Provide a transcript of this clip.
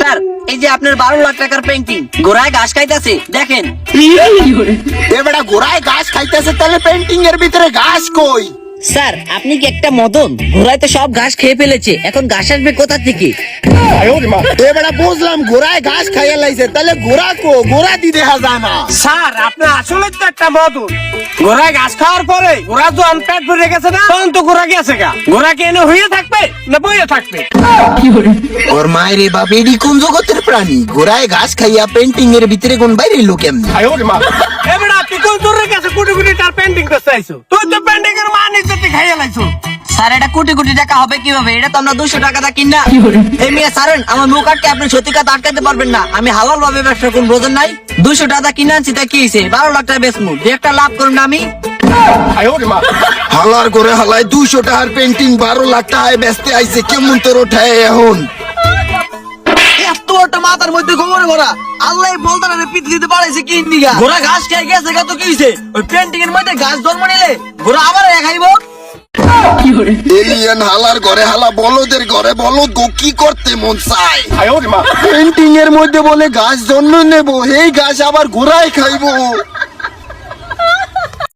Sir এই যে আপনার 12 লাখ টাকার পেন্টিং ঘোড়ায় ঘাস খাইতেছে দেখেন। এবারে ঘোড়ায় ঘাস খাইতেছে, তাহলে পেন্টিং এর ভিতরে ঘাস কই? স্যার আপনি কি একটা মদন? ঘোড়ায় তো সব ঘাস খেয়ে ফেলেছে, এখন ঘাস আসবে কোথা থেকে? এবারে বুঝলাম ঘোড়ায় ঘাস খাইয়া লাইছে, তাহলে ঘোড়া কো? ঘোড়া দি দেখা যায় না। স্যার আপনি আসলে তো একটা মদন। ঘোড়ায় ঘাস খাওয়ার পরে ঘোড়া তো পেট ভরে গেছে না, তখন তো ঘোড়া গেছে গা। ঘোড়া কি এনে হইয়া থাকবে না বইয়া থাকবে? ওর মায়ের বাপ, এডি কোন জগতের প্রাণী? ঘোড়ায় ঘাস খাইয়া পেন্টিং এর ভিতরে কোন বাইরে লোক এমনি? এবার আপনি কোন তোর কাছে কোটি কোটি টাকার পেন্টিং করতে আইছো? তুই তো পেন্টিং এর মান ইজ্জত খাইয়া লাইছো। স্যার এটা কোটি কোটি টাকা হবে কিভাবে? এটা তো আমরা 200 টাকা দা কিনা। এই মিয়া ছাড়েন, আমার মুখ আটকে আপনি সত্যি কথা আটকাতে পারবেন না। আমি হালাল ভাবে ব্যবসা করুন, বোঝেন নাই? 200 টাকা কিনে আনছি, তা কি হয়েছে? 12 লাখ টাকা বেচমু, যে একটা লাভ করুন আমি। হালার করে হালায় 200 টাকার পেন্টিং 12 লাখ টাকায় বেচতে আইছে, কেমন তোর ওঠায় এখন? এত একটা মাথার মধ্যে গোবরে ভরা, আল্লাহ বলতে না পৃথিবীতে বাড়াইছে কি নিগা? ঘোড়া ঘাস খেয়ে গেছে গা, তো কি হয়েছে? ওই পেন্টিং এর মধ্যে ঘাস জন্ম নিলে ঘোড়া আবার খাইবো। এলিয়েন হালার ঘরে হালা, বলদের ঘরে বলদ গো, কি করতে মন চায়? পেন্টিং এর মধ্যে বলে ঘাস জন্ম নেব, এই ঘাস আবার ঘোড়ায় খাইবো।